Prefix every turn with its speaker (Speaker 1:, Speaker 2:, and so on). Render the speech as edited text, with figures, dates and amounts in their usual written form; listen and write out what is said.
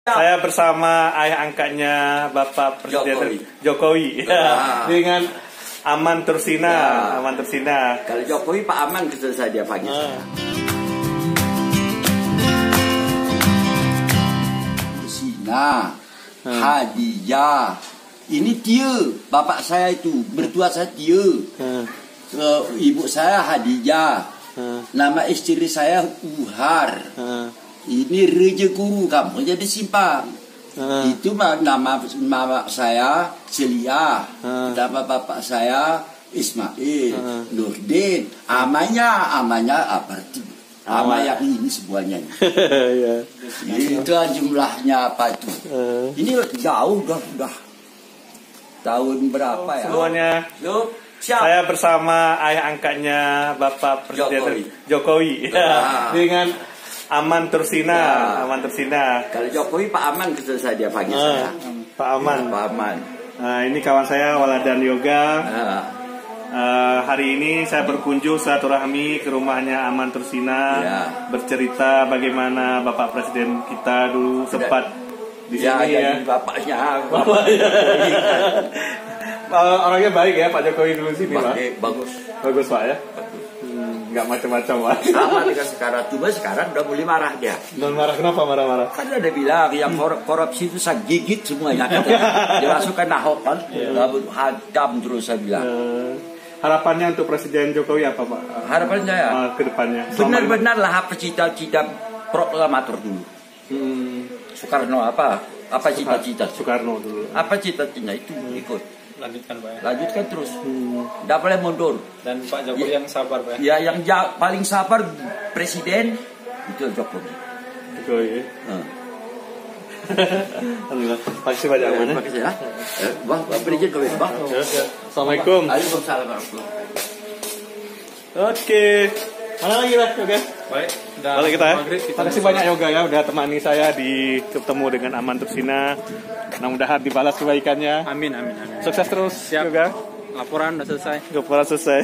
Speaker 1: Saya bersama ayah angkatnya Bapak Presiden Jokowi ya, dengan Aman Tursina. Ya. Aman Tursina.
Speaker 2: Kalau Jokowi Pak Aman gitu saja panggil. Tursina, Hadijah. Ini dia, bapak saya itu, bertua saya dia. Ibu saya Hadijah. Nama istri saya Uhar. Ini Reja Guru, kamu jadi simpang. Itu nama saya Celia. Nama bapak saya Ismail, Nurdin. Amanya apa? Ama yang ini semuanya. Itu jumlahnya apa itu? Ini jauh udah. Tahun berapa ya?
Speaker 1: Semuanya. Saya bersama ayah angkatnya Bapak Presiden Jokowi ya, dengan Aman Tursina. Ya. Aman Tursina.
Speaker 2: Kalau Jokowi Pak Aman gitu saja panggil saya.
Speaker 1: Pak Aman.
Speaker 2: Pak Aman.
Speaker 1: Nah, ini kawan saya Waladan Yoga. Hari ini saya berkunjung silaturahmi ke rumahnya Aman Tursina. Ya. Bercerita bagaimana Bapak Presiden kita dulu sempat di sini ya.
Speaker 2: Bapaknya.
Speaker 1: Orangnya baik ya Pak Jokowi dulu sini Pak.
Speaker 2: Bagus.
Speaker 1: Bagus Pak ya. Nggak macam-macam Pak.
Speaker 2: Sama dengan sekarang, cuma sekarang udah mulai marah dia.
Speaker 1: Dan marah kenapa marah-marah?
Speaker 2: Kan ada bilang yang korupsi itu saya gigit semuanya. Dia masukkan Ahok kan, hadam terus saya bilang.
Speaker 1: Harapannya untuk Presiden Jokowi apa Pak?
Speaker 2: Harapan saya
Speaker 1: ke depannya.
Speaker 2: Benar-benarlah apa cita-cita proklamator dulu. Soekarno apa cita-cita?
Speaker 1: Soekarno dulu.
Speaker 2: Apa cita-cita itu ikut.
Speaker 3: Lanjutkan Pak ya.
Speaker 2: Lanjutkan terus. Tidak boleh mundur.
Speaker 3: Dan Pak Jokowi yang sabar Pak
Speaker 2: ya. Yang paling sabar Presiden itu Jokowi.
Speaker 1: Jokowi. Alhamdulillah. Terima kasih banyak mana.
Speaker 2: Terima kasih ya. Wah, Presiden Jokowi, Bang.
Speaker 1: Assalamualaikum.
Speaker 2: Waalaikumsalam.
Speaker 1: Oke. Mana lagi Pak? Oke.
Speaker 3: Baik.
Speaker 1: Balik kita ya. Terima kasih banyak Yoga ya udah temani saya di ketemu dengan Aman Tursina. Mudah-mudahan dibalas kebaikannya.
Speaker 3: Amin.
Speaker 1: Sukses terus.
Speaker 3: Siap.
Speaker 1: Yoga.
Speaker 3: Laporan udah selesai.
Speaker 1: Laporan selesai.